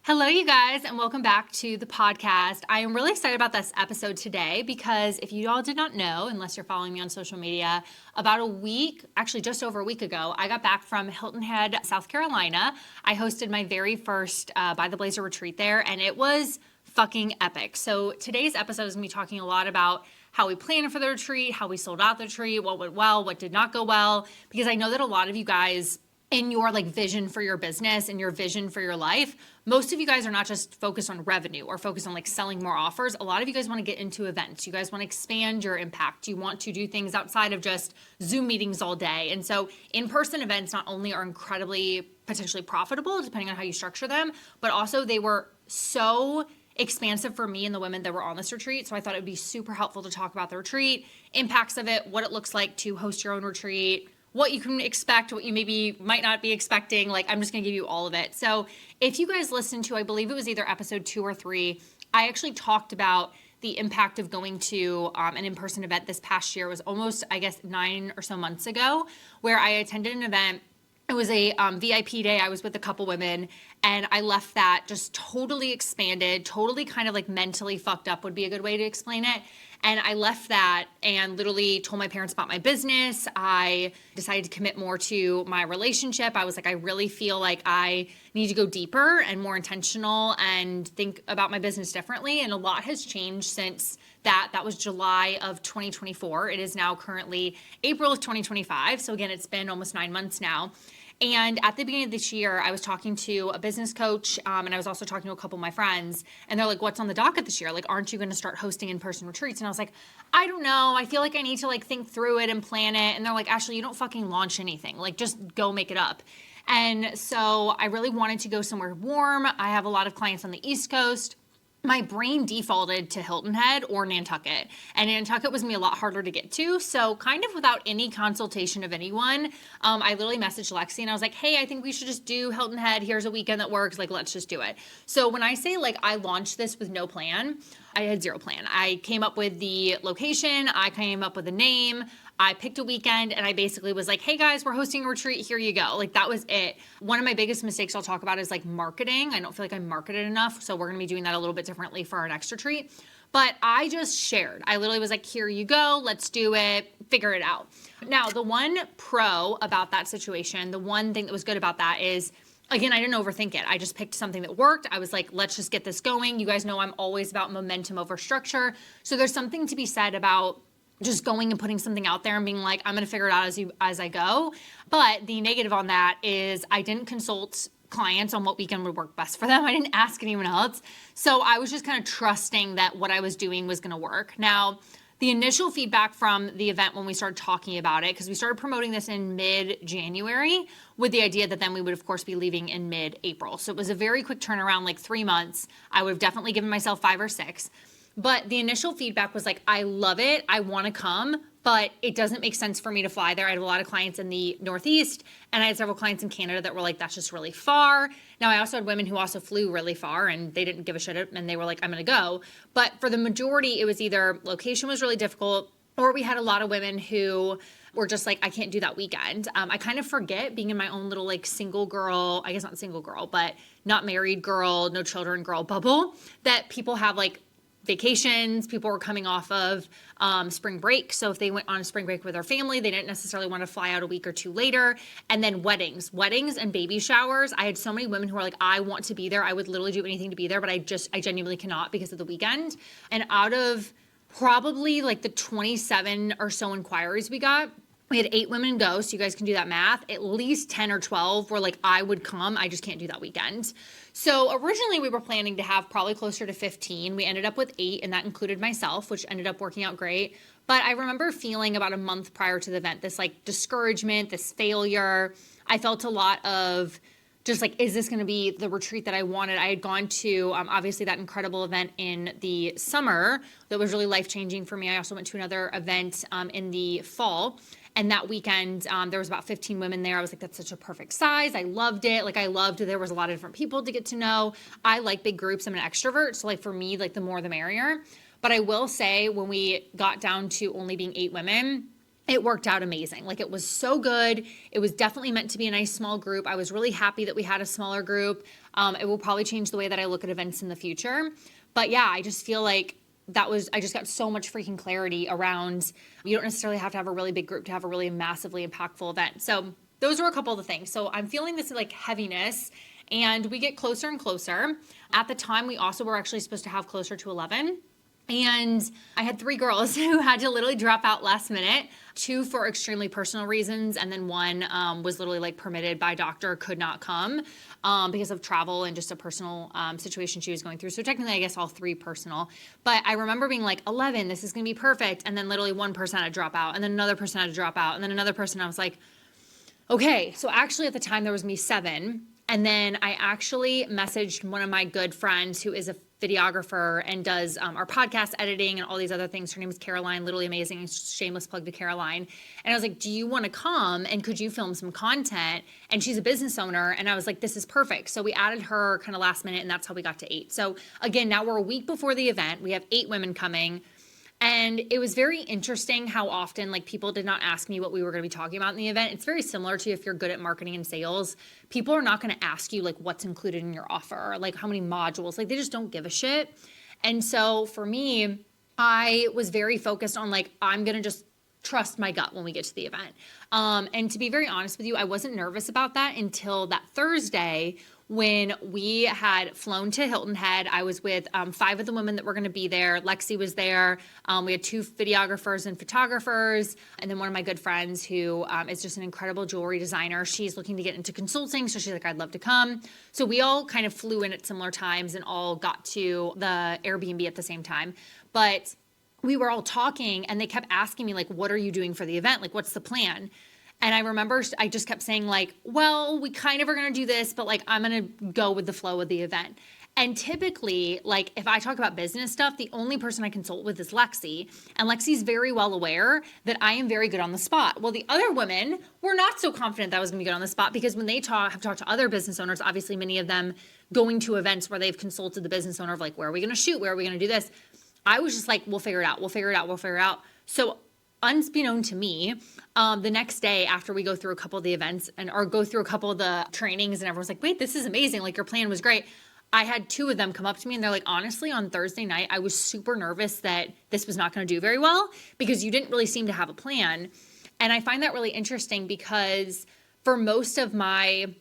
Hello, you guys, and welcome back to the podcast. I am really excited about this episode today because if you all did not know, unless you're following me on social media, about a week, actually just over a week ago, I got back from Hilton Head, South Carolina. I hosted my very first By the Blazer retreat there, and it was fucking epic. So today's episode is going to be talking a lot about how we planned for the retreat, how we sold out the retreat, what went well, what did not go well, because I know that a lot of you guys in your vision for your business and your vision for your life, most of you guys are not just focused on revenue or focused on selling more offers. A lot of you guys want to get into events. You guys want to expand your impact. You want to do things outside of just Zoom meetings all day. And so in-person events not only are incredibly potentially profitable, depending on how you structure them, but also they were so expansive for me and the women that were on this retreat. So I thought it would be super helpful to talk about the retreat, impacts of it, what it looks like to host your own retreat, what you can expect, what you maybe might not be expecting. I'm just going to give you all of it. So if you guys listened to, I believe it was either episode 2 or 3, I actually talked about the impact of going to an in-person event this past year. It was almost, 9 or so months ago, where I attended an event. It was a VIP day. I was with a couple women, and I left that just totally expanded, totally kind of mentally fucked up would be a good way to explain it. And I left that and literally told my parents about my business. I decided to commit more to my relationship. I was I really feel like I need to go deeper and more intentional and think about my business differently. And a lot has changed since that. That was July of 2024. It is now currently April of 2025. So again, it's been almost 9 months now. And at the beginning of this year, I was talking to a business coach, and I was also talking to a couple of my friends, and they're like, what's on the docket this year? Aren't you going to start hosting in-person retreats? And I was like, I don't know. I feel like I need to think through it and plan it. And they're like, Ashley, you don't fucking launch anything. Just go make it up. And so I really wanted to go somewhere warm. I have a lot of clients on the East Coast. My brain defaulted to Hilton Head or Nantucket, and Nantucket was going to be a lot harder to get to. So kind of without any consultation of anyone, I literally messaged Lexi and I was like, hey, I think we should just do Hilton Head. Here's a weekend that works. Let's just do it. So when I say I launched this with no plan, I had zero plan. I came up with the location. I came up with a name. I picked a weekend and I basically was like, hey guys, we're hosting a retreat. Here you go. That was it. One of my biggest mistakes I'll talk about is marketing. I don't feel like I marketed enough. So we're going to be doing that a little bit differently for our next retreat. But I just shared. I literally was like, here you go. Let's do it. Figure it out. Now, the one pro about that situation, the one thing that was good about that is, again, I didn't overthink it. I just picked something that worked. I was like, let's just get this going. You guys know I'm always about momentum over structure. So there's something to be said about just going and putting something out there and being like, I'm going to figure it out as I go. But the negative on that is I didn't consult clients on what weekend would work best for them. I didn't ask anyone else. So I was just kind of trusting that what I was doing was going to work. Now, the initial feedback from the event when we started talking about it, because we started promoting this in mid-January with the idea that then we would, of course, be leaving in mid-April. So it was a very quick turnaround, 3 months. I would have definitely given myself 5 or 6. But the initial feedback was I love it. I want to come, but it doesn't make sense for me to fly there. I have a lot of clients in the Northeast, and I had several clients in Canada that were like, that's just really far. Now, I also had women who also flew really far, and they didn't give a shit, and they were like, I'm going to go. But for the majority, it was either location was really difficult, or we had a lot of women who were just like, I can't do that weekend. I kind of forget being in my own little single girl, I guess not single girl, but not married girl, no children girl bubble, that people have vacations. People were coming off of spring break. So if they went on a spring break with their family, they didn't necessarily want to fly out a week or two later. And then weddings and baby showers. I had so many women who were like, I want to be there. I would literally do anything to be there, but I genuinely cannot because of the weekend. And out of probably the 27 or so inquiries we got, we had 8 women go, so you guys can do that math. At least 10 or 12 were like, I would come, I just can't do that weekend. So originally we were planning to have probably closer to 15. We ended up with 8, and that included myself, which ended up working out great. But I remember feeling about a month prior to the event, this discouragement, this failure. I felt a lot of just is this going to be the retreat that I wanted? I had gone to, obviously, that incredible event in the summer that was really life-changing for me. I also went to another event in the fall. And that weekend, there was about 15 women there. I was like, that's such a perfect size. I loved it. There was a lot of different people to get to know. I like big groups. I'm an extrovert. So for me, the more the merrier. But I will say when we got down to only being 8 women, it worked out amazing. It was so good. It was definitely meant to be a nice small group. I was really happy that we had a smaller group. It will probably change the way that I look at events in the future. But yeah, I just feel like I just got so much freaking clarity around, you don't necessarily have to have a really big group to have a really massively impactful event. So those were a couple of the things. So I'm feeling this like heaviness, and we get closer and closer. At the time, we also were actually supposed to have closer to 11. And I had 3 girls who had to literally drop out last minute, 2 for extremely personal reasons, and then 1 was literally like permitted by doctor, could not come because of travel and just a personal situation she was going through. So technically, I guess all 3 personal. But I remember being like, 11, this is going to be perfect. And then literally one person had to drop out, and then another person had to drop out, and then another person. I was like, okay. So actually at the time there was me 7. And then I actually messaged one of my good friends who is a videographer and does our podcast editing and all these other things. Her name is Caroline, literally amazing. Shameless plug to Caroline. And I was like, do you want to come and could you film some content? And she's a business owner. And I was like, this is perfect. So we added her kind of last minute, and that's how we got to 8. So again, now we're a week before the event. We have 8 women coming. And it was very interesting how often like people did not ask me what we were going to be talking about in the event. It's very similar to if you're good at marketing and sales. People are not going to ask you like what's included in your offer, or like how many modules. Like they just don't give a shit. And so for me, I was very focused on like, I'm going to just trust my gut when we get to the event. And to be very honest with you, I wasn't nervous about that until that Thursday when we had flown to Hilton Head. I was with 5 of the women that were going to be there. Lexi was there. We had 2 videographers and photographers, and then one of my good friends who is just an incredible jewelry designer. She's looking to get into consulting, so she's like, I'd love to come. So we all kind of flew in at similar times and all got to the Airbnb at the same time. But we were all talking, and they kept asking me, like, what are you doing for the event? Like, what's the plan? And I remember I just kept saying like, well, we kind of are going to do this, but like, I'm going to go with the flow of the event. And typically, like if I talk about business stuff, the only person I consult with is Lexi. And Lexi's very well aware that I am very good on the spot. Well, the other women were not so confident that I was going to be good on the spot, because when they have talked to other business owners, obviously many of them going to events where they've consulted the business owner of like, where are we going to shoot? Where are we going to do this? I was just like, we'll figure it out. We'll figure it out. We'll figure it out. So unbeknown to me, the next day after we go through a couple of the events or go through a couple of the trainings, and everyone's like, wait, this is amazing. Like your plan was great. I had 2 of them come up to me, and they're like, honestly, on Thursday night, I was super nervous that this was not going to do very well because you didn't really seem to have a plan. And I find that really interesting because for most of my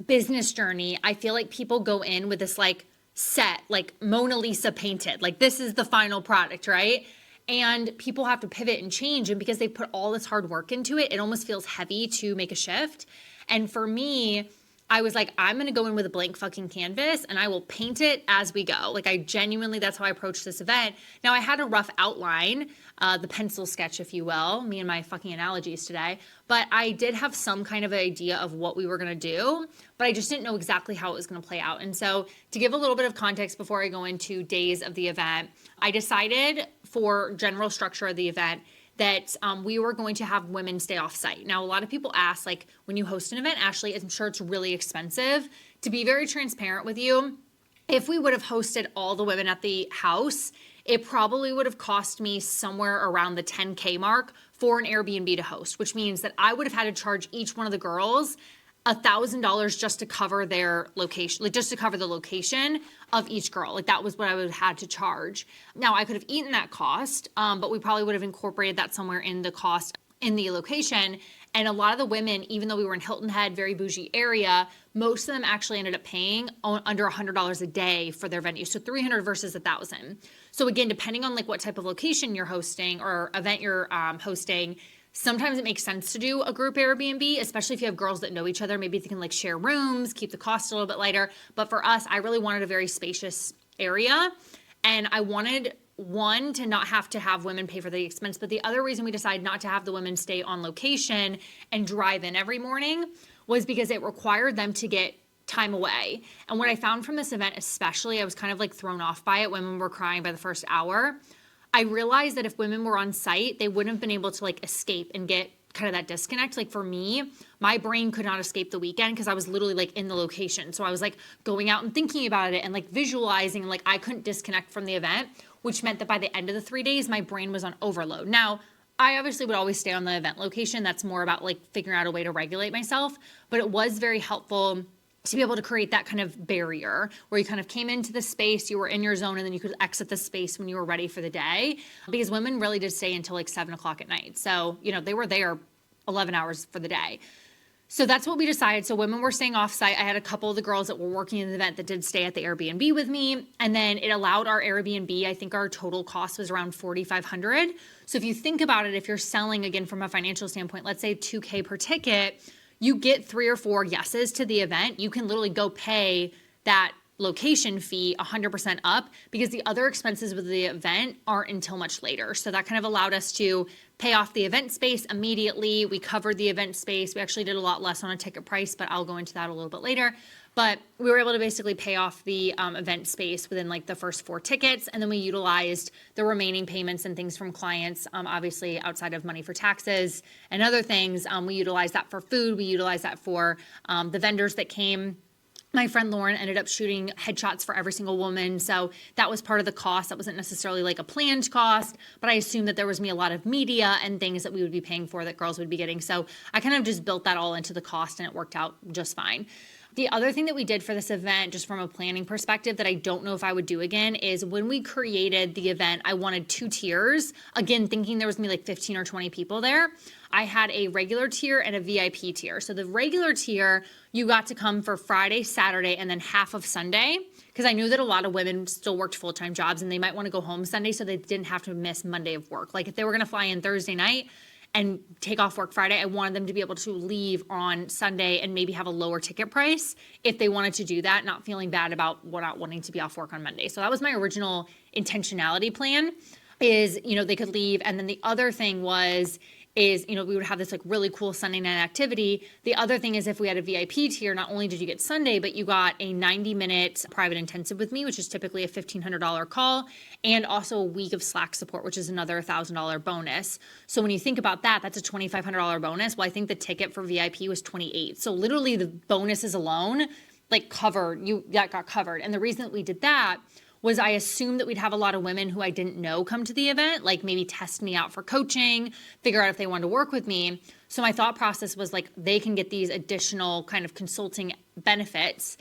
business journey, I feel like people go in with this like set, like Mona Lisa painted, like this is the final product, right? And people have to pivot and change. And because they put all this hard work into it, it almost feels heavy to make a shift. And for me, I was like, I'm going to go in with a blank fucking canvas and I will paint it as we go. Like I genuinely, that's how I approached this event. Now I had a rough outline, the pencil sketch, if you will, me and my fucking analogies today, but I did have some kind of idea of what we were going to do, but I just didn't know exactly how it was going to play out. And so to give a little bit of context before I go into days of the event, I decided for general structure of the event that we were going to have women stay off site. Now, a lot of people ask, like, when you host an event, Ashley, I'm sure it's really expensive. To be very transparent with you, if we would have hosted all the women at the house, it probably would have cost me somewhere around the $10K mark for an Airbnb to host, which means that I would have had to charge each one of the girls $1,000 just to cover their location, like just to cover the location of each girl. Like that was what I would have had to charge. Now I could have eaten that cost, but we probably would have incorporated that somewhere in the cost in the location. And a lot of the women, even though we were in Hilton Head, very bougie area, most of them actually ended up paying under $100 a day for their venue. So $300 versus $1,000. So again, depending on like what type of location you're hosting or event you're hosting, sometimes it makes sense to do a group Airbnb, especially if you have girls that know each other. Maybe they can like share rooms, keep the cost a little bit lighter. But for us, I really wanted a very spacious area. And I wanted, one, to not have to have women pay for the expense. But the other reason we decided not to have the women stay on location and drive in every morning was because it required them to get time away. And what I found from this event, especially, I was kind of like thrown off by it. Women were crying by the first hour. I realized that if women were on site, they wouldn't have been able to like escape and get kind of that disconnect. Like for me, my brain could not escape the weekend because I was literally like in the location. So I was like going out and thinking about it and like visualizing, and like I couldn't disconnect from the event, which meant that by the end of the 3 days, my brain was on overload. Now, I obviously would always stay on the event location. That's more about like figuring out a way to regulate myself, but it was very helpful to be able to create that kind of barrier where you kind of came into the space, you were in your zone, and then you could exit the space when you were ready for the day, because women really did stay until like 7 o'clock at night. So, they were there 11 hours for the day. So that's what we decided. So women were staying off site. I had a couple of the girls that were working in the event that did stay at the Airbnb with me. And then it allowed our Airbnb, I think our total cost was around $4,500. So if you think about it, if you're selling, again, from a financial standpoint, let's say $2,000 per ticket, you get 3 or 4 yeses to the event. You can literally go pay that location fee 100% up, because the other expenses with the event aren't until much later. So that kind of allowed us to pay off the event space immediately. We covered the event space. We actually did a lot less on a ticket price, but I'll go into that a little bit later. But we were able to basically pay off the event space within like the first 4 tickets. And then we utilized the remaining payments and things from clients, obviously outside of money for taxes and other things. We utilized that for food. We utilized that for the vendors that came. My friend Lauren ended up shooting headshots for every single woman. So that was part of the cost. That wasn't necessarily like a planned cost, but I assumed that there was a lot of media and things that we would be paying for that girls would be getting. So I kind of just built that all into the cost, and it worked out just fine. The other thing that we did for this event, just from a planning perspective, that I don't know if I would do again, is when we created the event, I wanted 2 tiers. Again, thinking there was gonna be like 15 or 20 people there. I had a regular tier and a VIP tier. So the regular tier, you got to come for Friday, Saturday, and then half of Sunday, because I knew that a lot of women still worked full-time jobs and they might want to go home Sunday so they didn't have to miss Monday of work. Like if they were going to fly in Thursday night and take off work Friday, I wanted them to be able to leave on Sunday and maybe have a lower ticket price if they wanted to do that, not feeling bad about not wanting to be off work on Monday. So that was my original intentionality plan, is, they could leave. And then the other thing is we would have this like really cool Sunday night activity. The other thing is, if we had a VIP tier, not only did you get Sunday, but you got a 90-minute private intensive with me, which is typically a $1,500 call, and also a week of Slack support, which is another $1,000 bonus. So when you think about that, that's a $2,500 bonus. Well, I think the ticket for VIP was $28,000. So literally the bonuses alone, like that got covered. And the reason that we did that was I assumed that we'd have a lot of women who I didn't know come to the event, like maybe test me out for coaching, figure out if they wanted to work with me. So my thought process was like, they can get these additional kind of consulting benefits.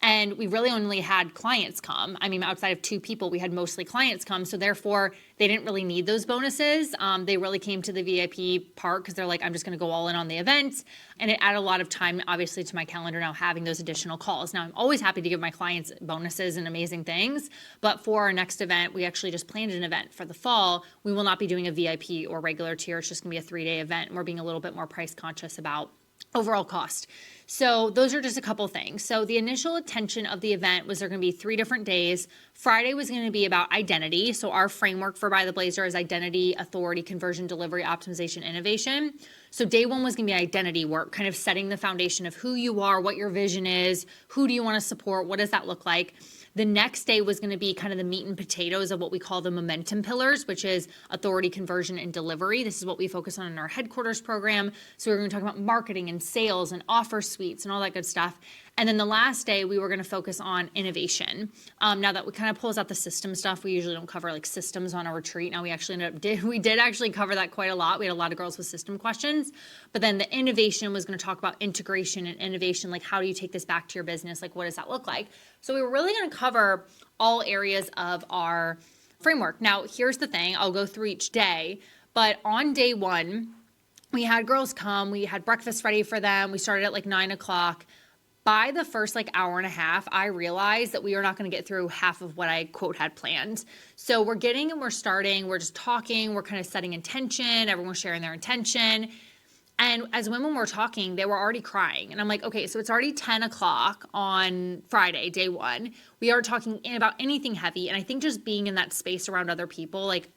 And we really only had clients come. I mean, outside of 2 people, we had mostly clients come. So therefore, they didn't really need those bonuses. They really came to the VIP part because they're like, I'm just going to go all in on the event. And it added a lot of time, obviously, to my calendar now, having those additional calls. Now, I'm always happy to give my clients bonuses and amazing things. But for our next event, we actually just planned an event for the fall. We will not be doing a VIP or regular tier. It's just going to be a 3-day event. And we're being a little bit more price conscious about overall cost. So those are just a couple things. So the initial intention of the event was there going to be 3 different days. Friday was going to be about identity. So our framework for By the Blazer is identity, authority, conversion, delivery, optimization, innovation. So day 1 was going to be identity work, kind of setting the foundation of who you are, what your vision is, who do you want to support, what does that look like. The next day was going to be kind of the meat and potatoes of what we call the momentum pillars, which is authority, conversion, and delivery. This is what we focus on in our headquarters program. So we're going to talk about marketing and sales and offer suites and all that good stuff. And then the last day, we were going to focus on innovation. Now that we kind of pulls out the system stuff, we usually don't cover like systems on a retreat. Now we did actually cover that quite a lot. We had a lot of girls with system questions. But then the innovation was going to talk about integration and innovation. Like, how do you take this back to your business? Like, what does that look like? So we were really going to cover all areas of our framework. Now, here's the thing. I'll go through each day. But on day 1, we had girls come. We had breakfast ready for them. We started at like 9 o'clock. By the first like hour and a half, I realized that we were not going to get through half of what I quote had planned. So we're starting, we're just talking, we're kind of setting intention, everyone's sharing their intention. And as women were talking, they were already crying. And I'm like, okay, so it's already 10 o'clock on Friday, day 1. We are talking about anything heavy. And I think just being in that space around other people, like,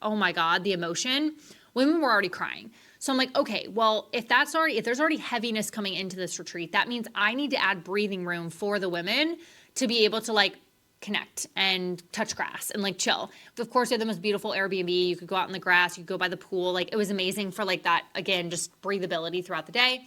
oh my God, the emotion, women were already crying. So I'm like, okay, well, if there's already heaviness coming into this retreat, that means I need to add breathing room for the women to be able to like connect and touch grass and like chill. Of course, we had the most beautiful Airbnb. You could go out in the grass, you could go by the pool. Like, it was amazing for like that, again, just breathability throughout the day.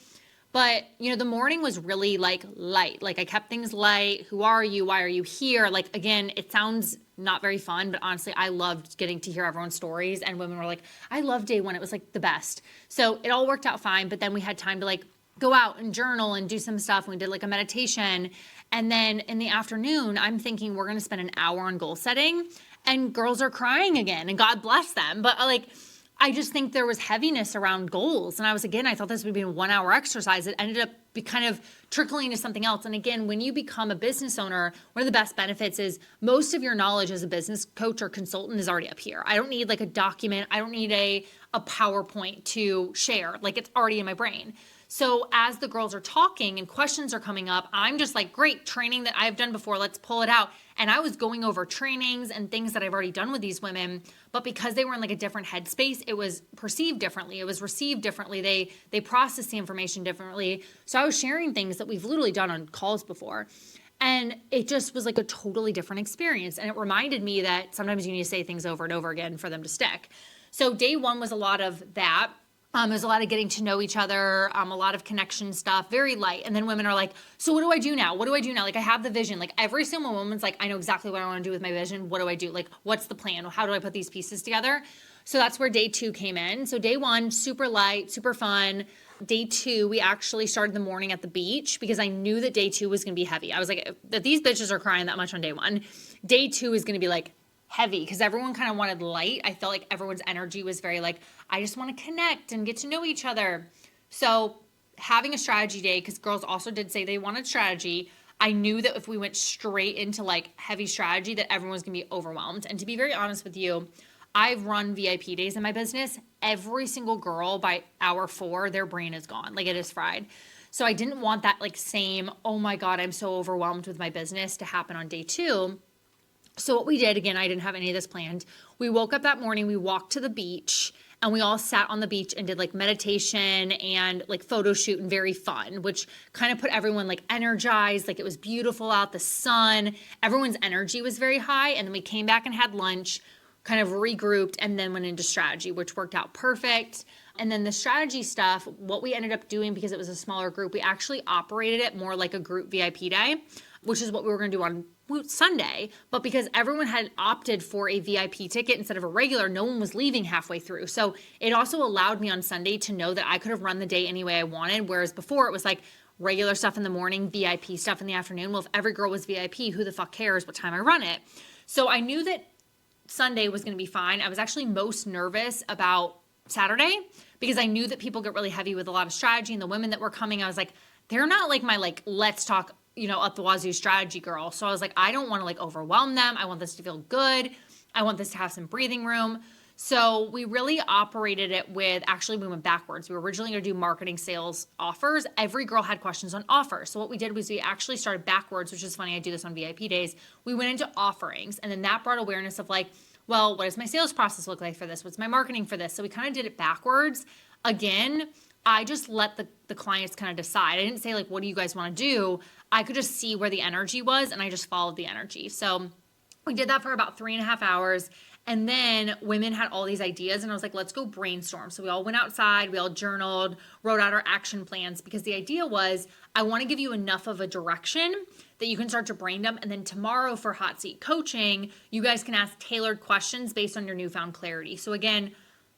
But, the morning was really like light. Like, I kept things light. Who are you? Why are you here? Like, again, it sounds not very fun, but honestly, I loved getting to hear everyone's stories. And women were like, I love day 1. It was like the best. So it all worked out fine. But then we had time to like go out and journal and do some stuff. We did like a meditation. And then in the afternoon, I'm thinking we're going to spend an hour on goal setting, and girls are crying again, and God bless them. But like, I just think there was heaviness around goals. And I thought this would be a 1 hour exercise. It ended up kind of trickling to something else. And again, when you become a business owner, one of the best benefits is most of your knowledge as a business coach or consultant is already up here. I don't need like a document. I don't need a PowerPoint to share. Like, it's already in my brain. So as the girls are talking and questions are coming up, I'm just like, great, training that I've done before, let's pull it out. And I was going over trainings and things that I've already done with these women, but because they were in like a different headspace, it was perceived differently. It was received differently. They processed the information differently. So I was sharing things that we've literally done on calls before. And it just was like a totally different experience. And it reminded me that sometimes you need to say things over and over again for them to stick. So day one was a lot of that. There's a lot of getting to know each other, a lot of connection stuff, very light. And then women are like, so what do I do now? What do I do now? Like, I have the vision. Like, every single woman's like, I know exactly what I want to do with my vision. What do I do? Like, what's the plan? How do I put these pieces together? So that's where day two came in. So day one, super light, super fun. Day two, we actually started the morning at the beach because I knew that day two was going to be heavy. I was like, that these bitches are crying that much on day one. Day two is going to be like heavy because everyone kind of wanted light. I felt like everyone's energy was very like, I just want to connect and get to know each other. So having a strategy day, because girls also did say they wanted strategy, I knew that if we went straight into like heavy strategy, that everyone was going to be overwhelmed. And to be very honest with you, I've run VIP days in my business. Every single girl by hour 4, their brain is gone. Like, it is fried. So I didn't want that like same, oh my God, I'm so overwhelmed with my business to happen on day two. So what we did, again, I didn't have any of this planned. We woke up that morning, we walked to the beach, and we all sat on the beach and did like meditation and like photo shoot, and very fun, which kind of put everyone like energized. Like, it was beautiful out, the sun, everyone's energy was very high. And then we came back and had lunch, kind of regrouped, and then went into strategy, which worked out perfect. And then the strategy stuff, what we ended up doing, because it was a smaller group, we actually operated it more like a group VIP day, which is what we were going to do on Sunday. But because everyone had opted for a VIP ticket instead of a regular, no one was leaving halfway through. So it also allowed me on Sunday to know that I could have run the day any way I wanted. Whereas before it was like regular stuff in the morning, VIP stuff in the afternoon. Well, if every girl was VIP, who the fuck cares what time I run it? So I knew that Sunday was going to be fine. I was actually most nervous about Saturday because I knew that people get really heavy with a lot of strategy, and the women that were coming, I was like, they're not like my like let's talk, up the wazoo strategy girl. So I was like, I don't want to like overwhelm them. I want this to feel good. I want this to have some breathing room. So we really operated it with, actually we went backwards. We were originally going to do marketing, sales, offers. Every girl had questions on offers. So what we did was we actually started backwards, which is funny. I do this on VIP days. We went into offerings, and then that brought awareness of like, well, what does my sales process look like for this? What's my marketing for this? So we kind of did it backwards. Again, I just let the clients kind of decide. I didn't say like, what do you guys want to do? I could just see where the energy was, and I just followed the energy. So we did that for about 3.5 hours. And then women had all these ideas, and I was like, let's go brainstorm. So we all went outside, we all journaled, wrote out our action plans, because the idea was I want to give you enough of a direction that you can start to brain dump. And then tomorrow for hot seat coaching, you guys can ask tailored questions based on your newfound clarity. So again,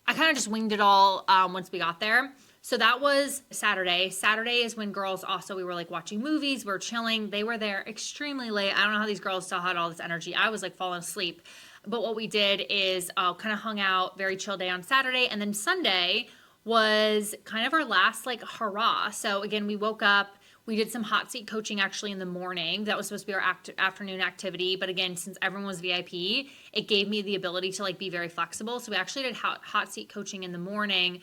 I kind of just winged it all once we got there. So that was Saturday. Saturday is when girls also, we were like watching movies, we were chilling. They were there extremely late. I don't know how these girls still had all this energy. I was like falling asleep. But what we did is kind of hung out, very chill day on Saturday. And then Sunday was kind of our last like hurrah. So again, we woke up, we did some hot seat coaching actually in the morning. That was supposed to be our afternoon activity. But again, since everyone was VIP, it gave me the ability to like be very flexible. So we actually did hot seat coaching in the morning.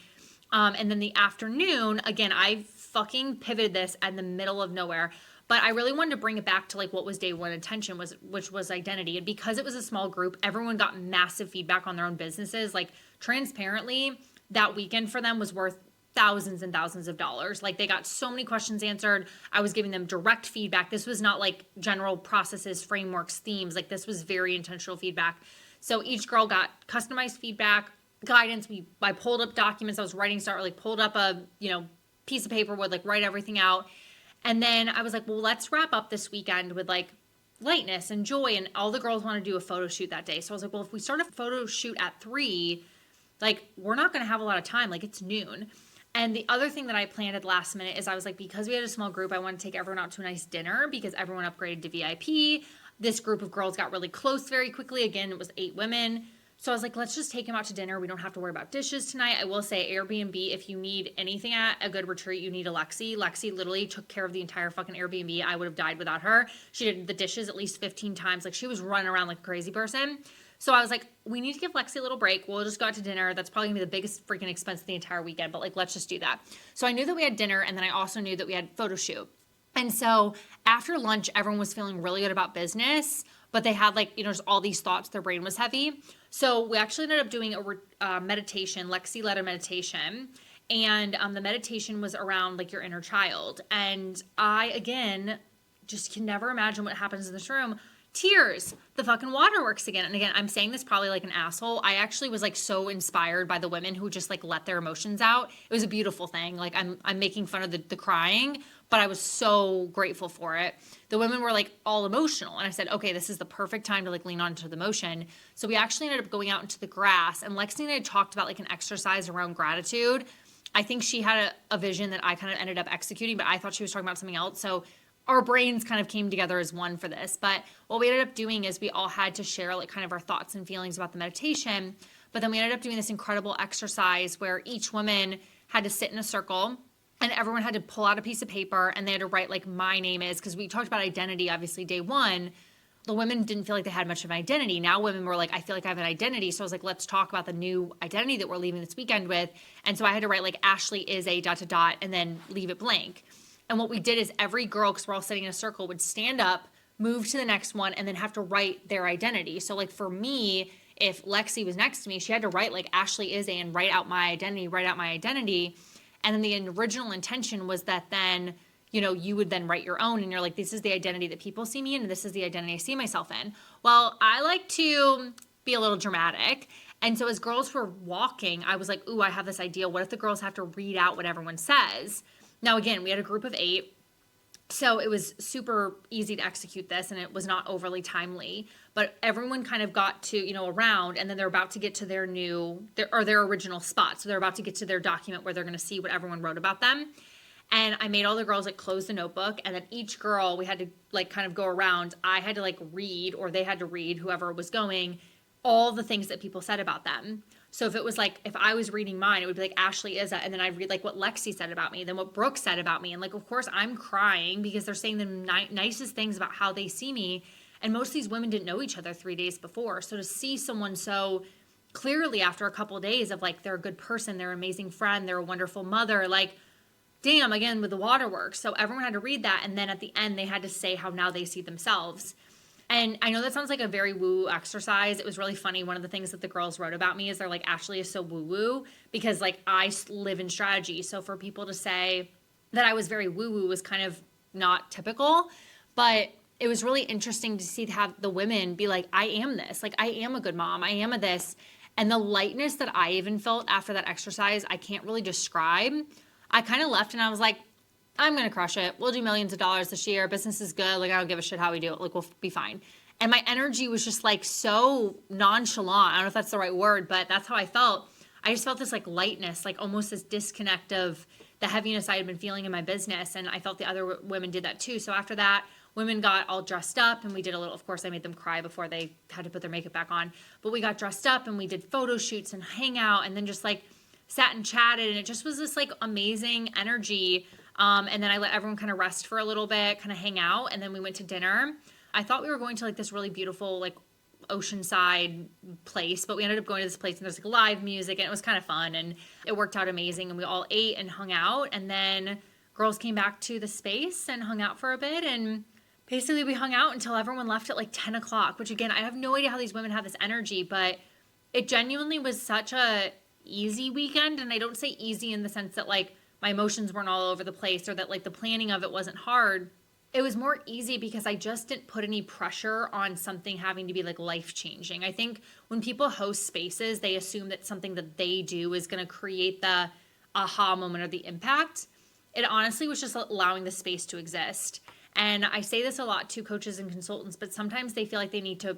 And then the afternoon, again, I fucking pivoted this in the middle of nowhere. But I really wanted to bring it back to like what was day one intention was, which was identity. And because it was a small group, everyone got massive feedback on their own businesses. Like transparently, that weekend for them was worth thousands and thousands of dollars. Like they got so many questions answered. I was giving them direct feedback. This was not like general processes, frameworks, themes. Like this was very intentional feedback. So each girl got customized feedback, guidance. I pulled up documents. I was writing, pulled up a, piece of paper, would like write everything out. And then I was like, well, let's wrap up this weekend with like lightness and joy. And all the girls want to do a photo shoot that day. So I was like, well, if we start a photo shoot at 3, like we're not going to have a lot of time. Like it's noon. And the other thing that I planned at the last minute is I was like, because we had a small group, I wanted to take everyone out to a nice dinner because everyone upgraded to VIP. This group of girls got really close very quickly. Again, it was 8 women. So I was like, let's just take them out to dinner. We don't have to worry about dishes tonight. I will say Airbnb, if you need anything at a good retreat, you need a Lexi. Lexi literally took care of the entire fucking Airbnb. I would have died without her. She did the dishes at least 15 times. Like she was running around like a crazy person. So I was like, we need to give Lexi a little break. We'll just go out to dinner. That's probably gonna be the biggest freaking expense of the entire weekend, but like, let's just do that. So I knew that we had dinner, and then I also knew that we had photo shoot. And so after lunch, everyone was feeling really good about business, but they had like, just all these thoughts. Their brain was heavy. So we actually ended up doing a meditation. Lexi led a meditation. And the meditation was around like your inner child. And I, again, just can never imagine what happens in this room. Tears. The fucking water works again. And again, I'm saying this probably like an asshole. I actually was like so inspired by the women who just like let their emotions out. It was a beautiful thing. Like I'm making fun of the crying, but I was so grateful for it. The women were like all emotional. And I said, okay, this is the perfect time to like lean onto the emotion. So we actually ended up going out into the grass, and Lexi and I talked about like an exercise around gratitude. I think she had a vision that I kind of ended up executing, but I thought she was talking about something else. So our brains kind of came together as one for this. But what we ended up doing is we all had to share like kind of our thoughts and feelings about the meditation. But then we ended up doing this incredible exercise where each woman had to sit in a circle, and everyone had to pull out a piece of paper, and they had to write like my name is, because we talked about identity, obviously day one. The women didn't feel like they had much of an identity. Now women were like, I feel like I have an identity. So I was like, let's talk about the new identity that we're leaving this weekend with. And so I had to write like Ashley is a ... and then leave it blank. And what we did is every girl, because we're all sitting in a circle, would stand up, move to the next one, and then have to write their identity. So like for me, if Lexi was next to me, she had to write like Ashley is a and write out my identity. And then the original intention was that then, you would then write your own, and you're like, this is the identity that people see me in, and this is the identity I see myself in. Well, I like to be a little dramatic. And so as girls were walking, I was like, ooh, I have this idea. What if the girls have to read out what everyone says? Now, again, we had a group of 8, so it was super easy to execute this, and it was not overly timely. But everyone kind of got to, around, and then they're about to get to their original spot. So they're about to get to their document where they're going to see what everyone wrote about them. And I made all the girls like close the notebook, and then each girl, we had to like kind of go around. I had to like read, or they had to read, whoever was going, all the things that people said about them. So if it was like, if I was reading mine, it would be like Ashley is a, and then I'd read like what Lexi said about me, then what Brooke said about me. And like, of course I'm crying because they're saying the nicest things about how they see me. And most of these women didn't know each other 3 days before. So to see someone so clearly after a couple of days of like, they're a good person, they're an amazing friend, they're a wonderful mother, like, damn, again, with the waterworks. So everyone had to read that. And then at the end, they had to say how now they see themselves. And I know that sounds like a very woo exercise. It was really funny. One of the things that the girls wrote about me is they're like, Ashley is so woo-woo because like I live in strategy. So for people to say that I was very woo-woo was kind of not typical, but it was really interesting to see have the women be like, I am this, like I am a good mom. I am a this. And the lightness that I even felt after that exercise, I can't really describe. I kind of left and I was like, I'm going to crush it. We'll do millions of dollars this year. Business is good. Like, I don't give a shit how we do it. Like, we'll be fine. And my energy was just like so nonchalant. I don't know if that's the right word, but that's how I felt. I just felt this like lightness, like almost this disconnect of the heaviness I had been feeling in my business. And I felt the other women did that too. So after that, women got all dressed up and we did a little, of course I made them cry before they had to put their makeup back on, but we got dressed up and we did photo shoots and hang out and then just like sat and chatted. And it just was this like amazing energy. And then I let everyone kind of rest for a little bit, kind of hang out. And then we went to dinner. I thought we were going to like this really beautiful, like oceanside place, but we ended up going to this place and there's like live music and it was kind of fun and it worked out amazing. And we all ate and hung out. And then girls came back to the space and hung out for a bit. And basically we hung out until everyone left at like 10 o'clock, which again, I have no idea how these women have this energy, but it genuinely was such a easy weekend. And I don't say easy in the sense that like my emotions weren't all over the place or that like the planning of it wasn't hard. It was more easy because I just didn't put any pressure on something having to be like life-changing. I think when people host spaces, they assume that something that they do is going to create the aha moment or the impact. It honestly was just allowing the space to exist. And I say this a lot to coaches and consultants, but sometimes they feel like they need to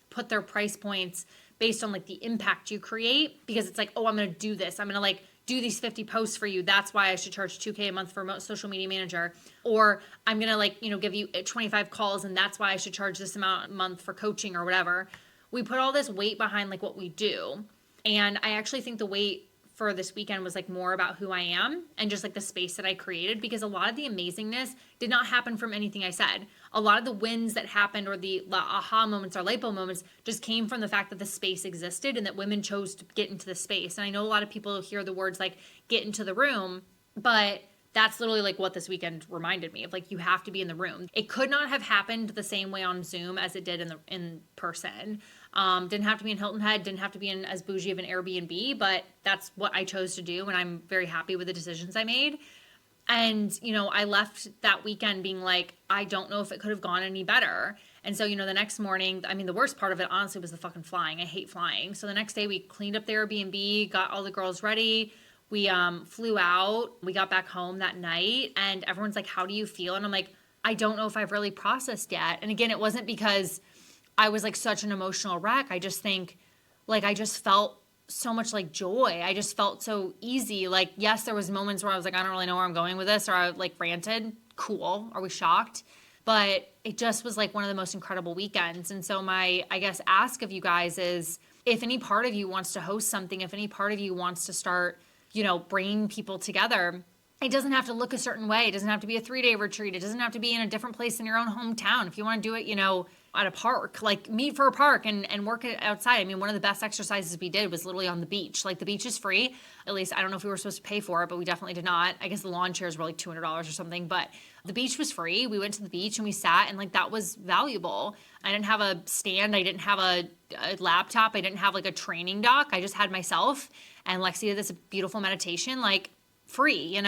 put their price points based on like the impact you create because it's like, oh, I'm going to do this. I'm going to like do these 50 posts for you. That's why I should charge $2,000 a month for a social media manager. Or I'm going to like, give you 25 calls and that's why I should charge this amount a month for coaching or whatever. We put all this weight behind like what we do. And I actually think the weight for this weekend was like more about who I am and just like the space that I created, because a lot of the amazingness did not happen from anything I said. A lot of the wins that happened or the aha moments or lipo moments just came from the fact that the space existed and that women chose to get into the space. And I know a lot of people hear the words like get into the room, but that's literally like what this weekend reminded me of. Like, you have to be in the room. It could not have happened the same way on Zoom as it did in person. Didn't have to be in Hilton Head, didn't have to be in as bougie of an Airbnb, but that's what I chose to do. And I'm very happy with the decisions I made. And, I left that weekend being like, I don't know if it could have gone any better. And so, the next morning, the worst part of it, honestly, was the fucking flying. I hate flying. So the next day we cleaned up the Airbnb, got all the girls ready. We flew out. We got back home that night and everyone's like, how do you feel? And I'm like, I don't know if I've really processed yet. And again, it wasn't because I was like such an emotional wreck. I just think like I just felt so much like joy. I just felt so easy. Like, yes, there was moments where I was like, I don't really know where I'm going with this, or I like ranted. Cool. Are we shocked? But it just was like one of the most incredible weekends. And so my, I guess, ask of you guys is, if any part of you wants to host something, if any part of you wants to start, bringing people together, it doesn't have to look a certain way. It doesn't have to be a 3-day retreat. It doesn't have to be in a different place in your own hometown. If you want to do it, at a park, like meet for a park and work it outside. One of the best exercises we did was literally on the beach. Like, the beach is free. At least I don't know if we were supposed to pay for it, but we definitely did not. I guess the lawn chairs were like $200 or something, but the beach was free. We went to the beach and we sat, and like that was valuable. I didn't have a stand. I didn't have a laptop. I didn't have like a training doc. I just had myself, and Lexi did this beautiful meditation, like free,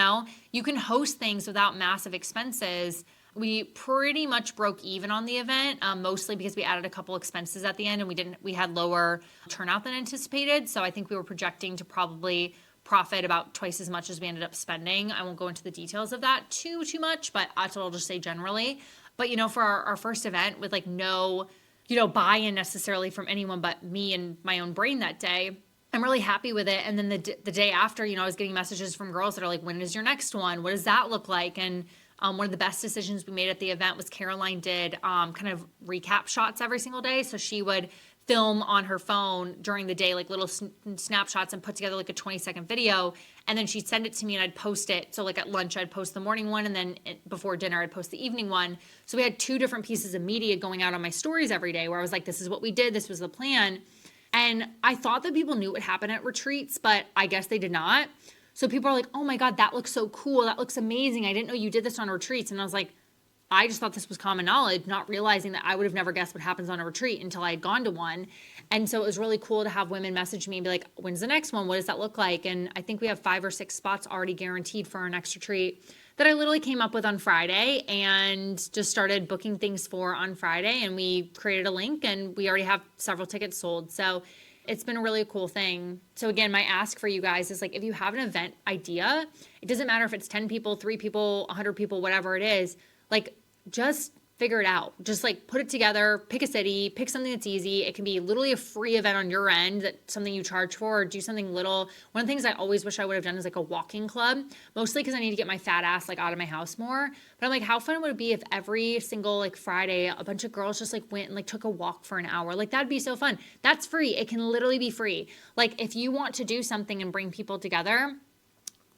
You can host things without massive expenses. We pretty much broke even on the event, mostly because we added a couple expenses at the end and we had lower turnout than anticipated. So I think we were projecting to probably profit about twice as much as we ended up spending. I won't go into the details of that too much, but that's what I'll just say generally. But, for our first event with like no, buy-in necessarily from anyone but me and my own brain that day, I'm really happy with it. And then the day after, I was getting messages from girls that are like, when is your next one? What does that look like? And one of the best decisions we made at the event was Caroline did kind of recap shots every single day. So she would film on her phone during the day, like little snapshots, and put together like a 20-second video. And then she'd send it to me and I'd post it. So like at lunch, I'd post the morning one, and then before dinner, I'd post the evening one. So we had 2 different pieces of media going out on my stories every day where I was like, this is what we did. This was the plan. And I thought that people knew what happened at retreats, but I guess they did not. So people are like, oh my God, that looks so cool. That looks amazing. I didn't know you did this on retreats. And I was like, I just thought this was common knowledge, not realizing that I would have never guessed what happens on a retreat until I had gone to one. And so it was really cool to have women message me and be like, when's the next one? What does that look like? And I think we have 5 or 6 spots already guaranteed for our next retreat that I literally came up with on Friday and just started booking things for on Friday. And we created a link and we already have several tickets sold. So it's been a really cool thing. So again, my ask for you guys is like, if you have an event idea, it doesn't matter if it's 10 people, 3 people, 100 people, whatever it is, like just figure it out. Just like put it together, pick a city, pick something that's easy. It can be literally a free event on your end, that something you charge for, or do something little. One of the things I always wish I would have done is like a walking club, mostly because I need to get my fat ass like out of my house more. But I'm like, how fun would it be if every single like Friday, a bunch of girls just like went and like took a walk for an hour? Like that'd be so fun. That's free. It can literally be free. Like if you want to do something and bring people together,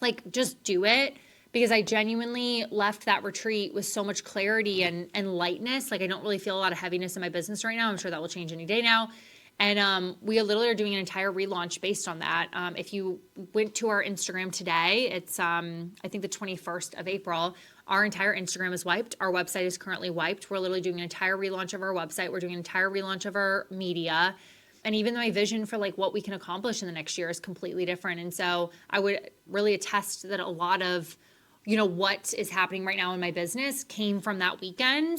like just do it. Because I genuinely left that retreat with so much clarity and lightness. Like I don't really feel a lot of heaviness in my business right now. I'm sure that will change any day now. And we literally are doing an entire relaunch based on that. If you went to our Instagram today, it's I think the 21st of April, our entire Instagram is wiped. Our website is currently wiped. We're literally doing an entire relaunch of our website. We're doing an entire relaunch of our media. And even my vision for like what we can accomplish in the next year is completely different. And so I would really attest that a lot of what is happening right now in my business came from that weekend.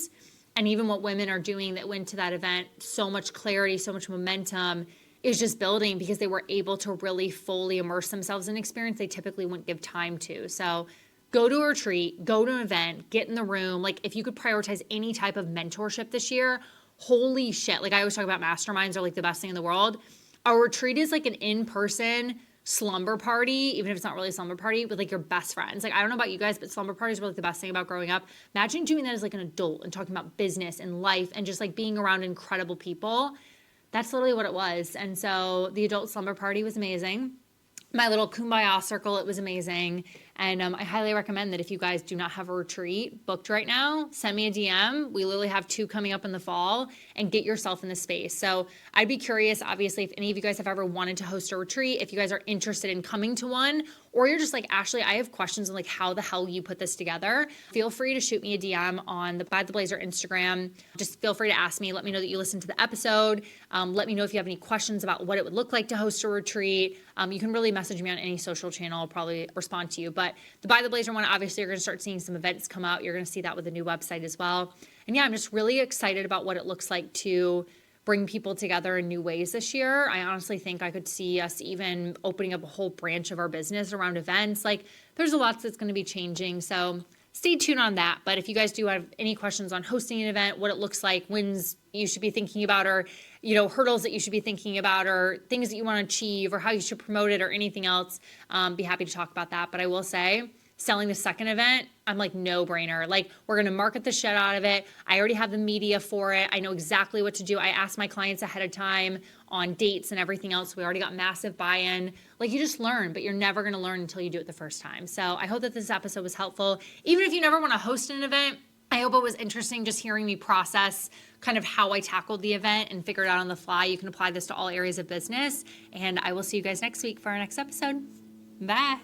And even what women are doing that went to that event, so much clarity, so much momentum is just building because they were able to really fully immerse themselves in an experience they typically wouldn't give time to. So go to a retreat, go to an event, get in the room. Like if you could prioritize any type of mentorship this year, holy shit. Like I always talk about masterminds are like the best thing in the world. A retreat is like an in-person slumber party, even if it's not really a slumber party, with like your best friends. Like, I don't know about you guys, but slumber parties were like the best thing about growing up. Imagine doing that as like an adult and talking about business and life and just like being around incredible people. That's literally what it was. And so the adult slumber party was amazing. My little kum-ba-yah circle, it was amazing. And I highly recommend that if you guys do not have a retreat booked right now, send me a DM. We literally have 2 coming up in the fall, and get yourself in the space. So I'd be curious, obviously, if any of you guys have ever wanted to host a retreat, if you guys are interested in coming to one, or you're just like, Ashley, I have questions on like how the hell you put this together, feel free to shoot me a DM on the By the Blazer Instagram. Just feel free to ask me. Let me know that you listened to the episode. Let me know if you have any questions about what it would look like to host a retreat. You can really message me on any social channel. I'll probably respond to you. But the By the Blazer one, obviously, you're going to start seeing some events come out. You're going to see that with the new website as well. And yeah, I'm just really excited about what it looks like to bring people together in new ways this year. I honestly think I could see us even opening up a whole branch of our business around events. Like, there's a lot that's going to be changing. So stay tuned on that. But if you guys do have any questions on hosting an event, what it looks like, wins you should be thinking about, or, hurdles that you should be thinking about, or things that you want to achieve, or how you should promote it, or anything else, be happy to talk about that. But I will say, selling the second event, I'm like, no brainer. Like, we're going to market the shit out of it. I already have the media for it. I know exactly what to do. I asked my clients ahead of time on dates and everything else. We already got massive buy-in. Like, you just learn, but you're never going to learn until you do it the first time. So I hope that this episode was helpful. Even if you never want to host an event, I hope it was interesting just hearing me process kind of how I tackled the event and figured it out on the fly. You can apply this to all areas of business. And I will see you guys next week for our next episode. Bye.